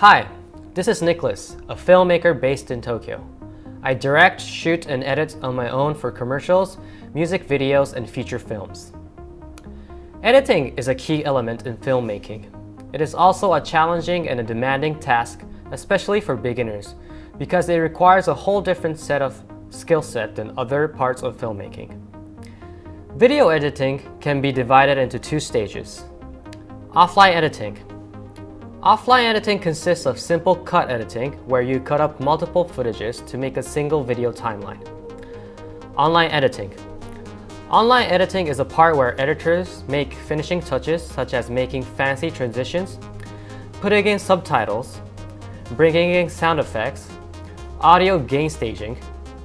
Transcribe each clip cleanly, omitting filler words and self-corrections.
Hi, this is Nicholas, a filmmaker based in Tokyo. I direct, shoot, and edit on my own for commercials, music videos, and feature films. Editing is a key element in filmmaking. It is also a challenging and a demanding task, especially for beginners, because it requires a whole different set of skill set than other parts of filmmaking. Video editing can be divided into two stages. Offline editing. Offline editing consists of simple cut editing, where you cut up multiple footages to make a single video timeline. Online editing. Online editing is a part where editors make finishing touches, such as making fancy transitions, putting in subtitles, bringing in sound effects, audio gain staging,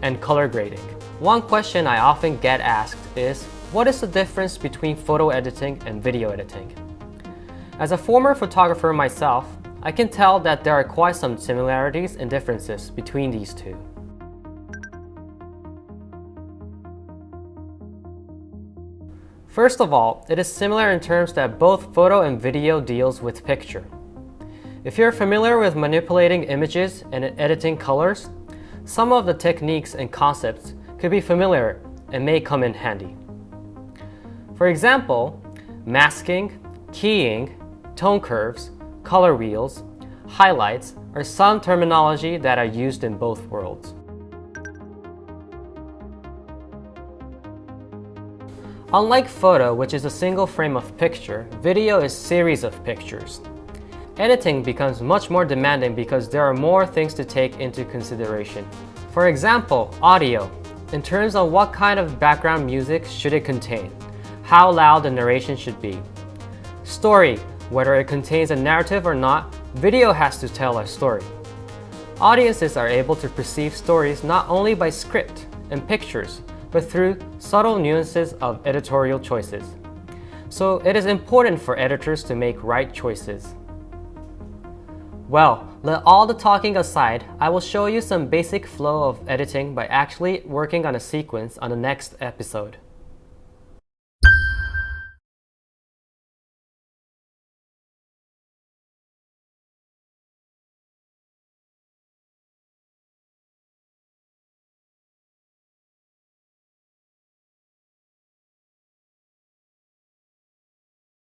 and color grading. One question I often get asked is, what is the difference between photo editing and video editing? As a former photographer myself, I can tell that there are quite some similarities and differences between these two. First of all, it is similar in terms that both photo and video deals with picture. If you're familiar with manipulating images and editing colors, some of the techniques and concepts could be familiar and may come in handy. For example, masking, keying, tone curves, color wheels, highlights are some terminology that are used in both worlds. Unlike photo, which is a single frame of picture, video is a series of pictures. Editing becomes much more demanding because there are more things to take into consideration. For example, audio. In terms of what kind of background music should it contain, how loud the narration should be. Story. Whether it contains a narrative or not, video has to tell a story. Audiences are able to perceive stories not only by script and pictures, but through subtle nuances of editorial choices. So it is important for editors to make right choices. Well, let all the talking aside, I will show you some basic flow of editing by actually working on a sequence on the next episode.